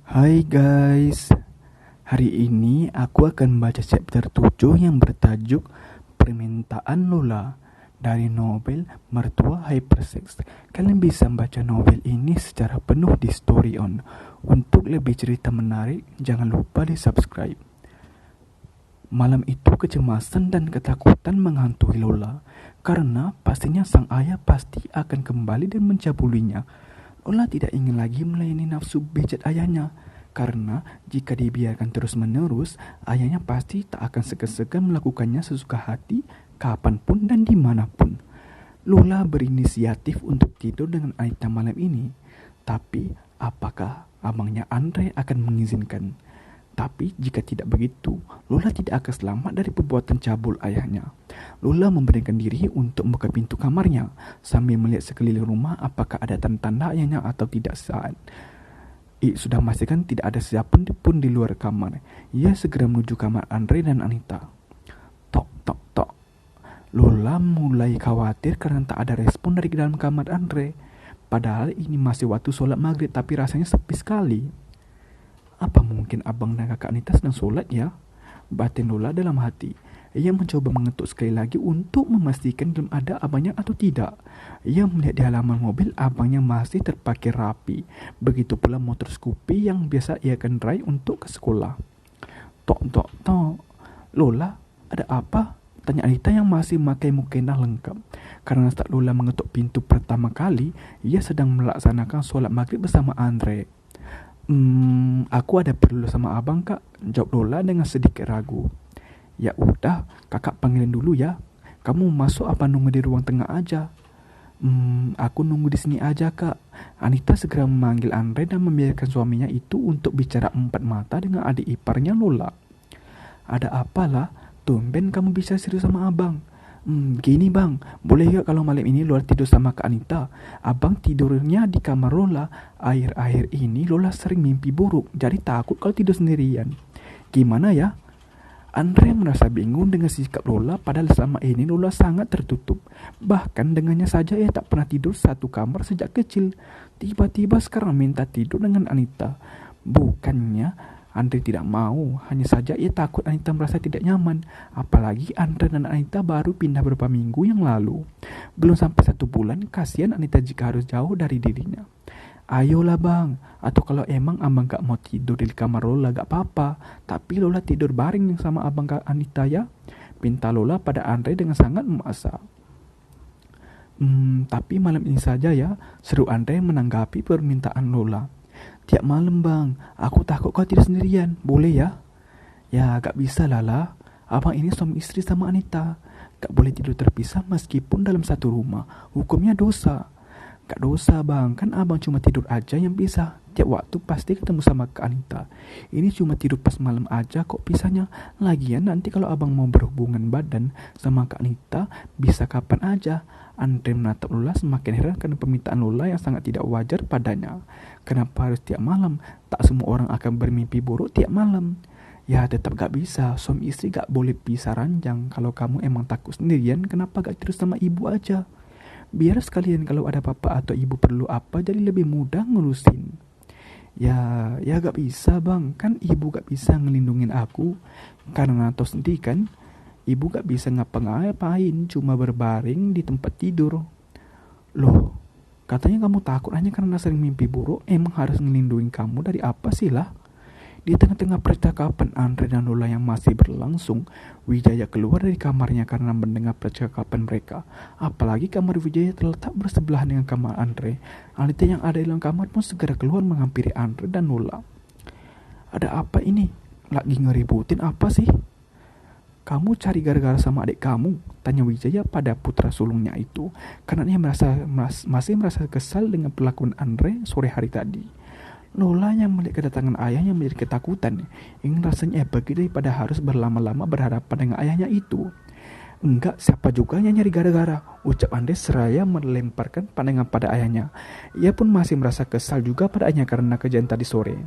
Hai guys, hari ini aku akan membaca chapter 7 yang bertajuk Permintaan Lola dari novel Mertua Hypersex. Kalian bisa membaca novel ini secara penuh di Story On. Untuk lebih cerita menarik, jangan lupa di subscribe. Malam itu kecemasan dan ketakutan menghantui Lola, karena pastinya sang ayah pasti akan kembali dan mencabulinya. Lola tidak ingin lagi melayani nafsu bejat ayahnya, karena jika dibiarkan terus-menerus, ayahnya pasti tak akan segan-segan melakukannya sesuka hati, kapanpun dan dimanapun. Lola berinisiatif untuk tidur dengan Anita malam ini, tapi apakah abangnya Andre akan mengizinkan? Tapi jika tidak begitu, Lola tidak akan selamat dari perbuatan cabul ayahnya. Lola memberanikan diri untuk membuka pintu kamarnya sambil melihat sekeliling rumah apakah ada tanda-tanda ayahnya atau tidak saat. Sudah memastikan tidak ada siapa pun di luar kamar. Ia segera menuju kamar Andre dan Anita. Tok, tok, tok. Lola mulai khawatir karena tak ada respon dari dalam kamar Andre. Padahal ini masih waktu sholat maghrib, tapi rasanya sepi sekali. Apa mungkin abang dan kakak Anita sedang sholat ya? Batin Lola dalam hati. Ia mencoba mengetuk sekali lagi untuk memastikan belum ada abangnya atau tidak. Ia melihat di halaman mobil abangnya masih terparkir rapi. Begitu pula motor Scoopy yang biasa ia kendarai untuk ke sekolah. Tok, tok, tok. Lola, ada apa? Tanya Anita yang masih memakai mukena lengkap. Karena saat Lola mengetuk pintu pertama kali, ia sedang melaksanakan sholat maghrib bersama Andre. Aku ada perlu sama abang kak, jawab Lola dengan sedikit ragu. Ya udah, kakak panggilin dulu ya. Kamu masuk apa nunggu di ruang tengah aja? Aku nunggu di sini aja kak. Anita segera memanggil Andre dan membiarkan suaminya itu untuk bicara empat mata dengan adik iparnya Lola. Ada apalah? Tumben kamu bisa serius sama abang. Gini bang, boleh gak kalau malam ini Lola tidur sama Kak Anita? Abang tidurnya di kamar Lola. Akhir-akhir ini Lola sering mimpi buruk, jadi takut kalau tidur sendirian. Gimana ya? Andre merasa bingung dengan sikap Lola, padahal selama ini Lola sangat tertutup. Bahkan dengannya saja ia tak pernah tidur satu kamar sejak kecil. Tiba-tiba sekarang minta tidur dengan Anita. Bukannya Andre tidak mau, hanya saja ia takut Anita merasa tidak nyaman. Apalagi Andre dan Anita baru pindah beberapa minggu yang lalu. Belum sampai 1 bulan, kasihan Anita jika harus jauh dari dirinya. Ayolah bang, atau kalau emang abang gak mau tidur di kamar Lola gak apa-apa, tapi Lola tidur bareng sama abang Kak Anita ya, pinta Lola pada Andre dengan sangat memaksa. Tapi malam ini saja ya, seru Andre menanggapi permintaan Lola. Tiap malam bang, aku takut kau tidur sendirian, boleh ya? Ya gak bisa lah, abang ini suami istri sama Anita, gak boleh tidur terpisah meskipun dalam satu rumah, hukumnya dosa. Gak dosa bang, kan abang cuma tidur aja yang pisah. Tiap waktu pasti ketemu sama Kak Anita. Ini cuma tidur pas malam aja kok pisahnya. Lagian nanti kalau abang mau berhubungan badan sama Kak Anita, bisa kapan aja. Andre menatap Lola semakin heran karena permintaan Lola yang sangat tidak wajar padanya. Kenapa harus tiap malam? Tak semua orang akan bermimpi buruk tiap malam. Ya tetap gak bisa, suami istri gak boleh pisah ranjang. Kalau kamu emang takut sendirian, kenapa gak tidur sama ibu aja? Biar sekalian kalau ada papa atau ibu perlu apa jadi lebih mudah ngurusin. Ya gak bisa bang, kan ibu gak bisa ngelindungin aku. Karena tahu sendiri kan, ibu gak bisa ngapa-ngapain, cuma berbaring di tempat tidur. Loh, katanya kamu takut hanya karena sering mimpi buruk, emang harus ngelindungin kamu dari apa sih lah? Di tengah-tengah percakapan Andre dan Lola yang masih berlangsung, Wijaya keluar dari kamarnya karena mendengar percakapan mereka. Apalagi kamar Wijaya terletak bersebelahan dengan kamar Andre. Anita yang ada di dalam kamar pun segera keluar menghampiri Andre dan Lola. Ada apa ini? Lagi ngeributin apa sih? Kamu cari gara-gara sama adik kamu? Tanya Wijaya pada putra sulungnya itu, karena dia masih merasa kesal dengan perlakuan Andre sore hari tadi. Lola yang melihat kedatangan ayahnya menjadi ketakutan. Ingin rasanya pergi daripada harus berlama-lama berhadapan dengan ayahnya itu. Enggak, siapa juga yang nyari gara-gara, ucap Andre seraya melemparkan pandangan pada ayahnya. Ia pun masih merasa kesal juga pada ayahnya karena kejadian tadi sore.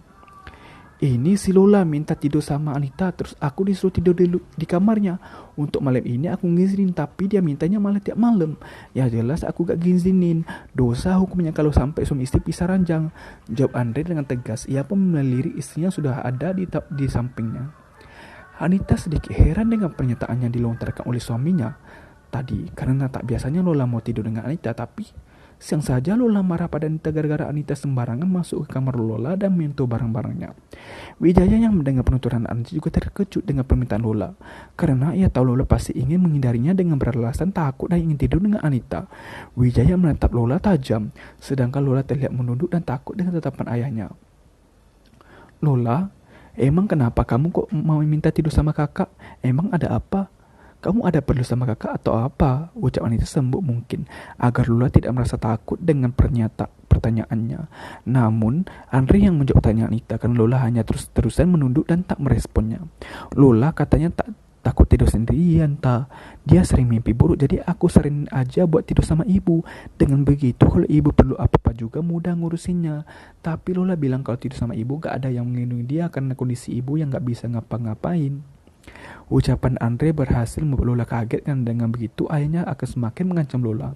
Ini si Lola minta tidur sama Anita, terus aku disuruh tidur di kamarnya. Untuk malam ini aku ngizinin, tapi dia mintanya malah tiap malam. Ya jelas aku gak ngizinin. Dosa hukumnya kalau sampai suami istri pisah ranjang. Jawab Andre dengan tegas. Ia pun melirik istrinya sudah ada di sampingnya. Anita sedikit heran dengan pernyataannya dilontarkan oleh suaminya tadi, karena tak biasanya Lola mau tidur dengan Anita, tapi siang saja Lola marah pada Anita gara-gara Anita sembarangan masuk ke kamar Lola dan menyentuh barang-barangnya. Wijaya yang mendengar penuturan Anita juga terkejut dengan permintaan Lola, karena ia tahu Lola pasti ingin menghindarinya dengan beralasan takut dan ingin tidur dengan Anita. Wijaya menatap Lola tajam, sedangkan Lola terlihat menunduk dan takut dengan tatapan ayahnya. Lola, emang kenapa kamu kok mau minta tidur sama kakak? Emang ada apa? Kamu ada perlu sama kakak atau apa? Ucap Anita sembuk mungkin, agar Lola tidak merasa takut dengan pertanyaannya. Namun, Andre yang menjawab pertanyaan Anita, karena Lola hanya terus-terusan menunduk dan tak meresponnya. Lola katanya tak takut tidur sendirian, tak. Dia sering mimpi buruk, jadi aku sering aja buat tidur sama ibu. Dengan begitu, kalau ibu perlu apa-apa juga mudah ngurusinnya. Tapi Lola bilang kalau tidur sama ibu gak ada yang melindungi dia karena kondisi ibu yang gak bisa ngapa-ngapain. Ucapan Andre berhasil membuat Lola kaget, dan dengan begitu ayahnya akan semakin mengancam Lola.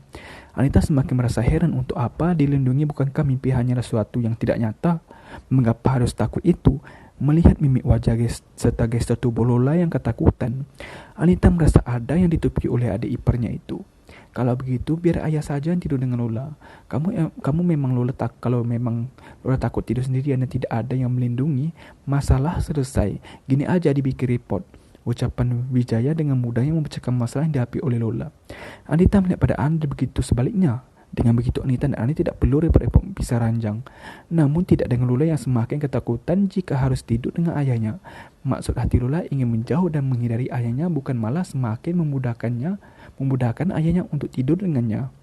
Anita semakin merasa heran, untuk apa dilindungi, bukankah mimpi hanyalah sesuatu yang tidak nyata? Mengapa harus takut itu? Melihat mimik wajah serta gestur tubuh Lola yang ketakutan, Anita merasa ada yang ditutupi oleh adik iparnya itu. Kalau begitu biar ayah saja yang tidur dengan Lola. Kamu memang kalau memang Lola takut tidur sendirian dan tidak ada yang melindungi, masalah selesai. Gini aja dibikin report. Ucapan Wijaya dengan mudahnya memecahkan masalah yang dihadapi oleh Lola. Anita melihat pada Andre begitu sebaliknya. Dengan begitu Anita dan Andre tidak perlu repot-repot pisah ranjang. Namun tidak dengan Lola yang semakin ketakutan jika harus tidur dengan ayahnya. Maksud hati Lola ingin menjauh dan menghindari ayahnya, bukan malah semakin memudahkan ayahnya untuk tidur dengannya.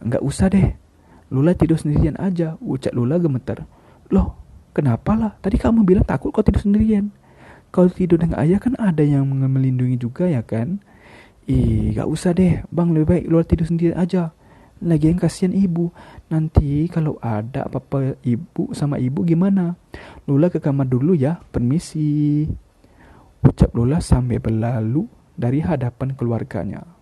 Enggak usah deh, Lola tidur sendirian aja, ucap Lola gemetar. Loh, kenapa lah? Tadi kamu bilang takut kau tidur sendirian. Kalau tidur dengan ayah kan ada yang melindungi juga ya kan? Gak usah deh bang, lebih baik Lola tidur sendiri aja. Lagian kasihan ibu, nanti kalau ada apa-apa sama ibu gimana? Lola ke kamar dulu ya, permisi. Ucap Lola sambil berlalu dari hadapan keluarganya.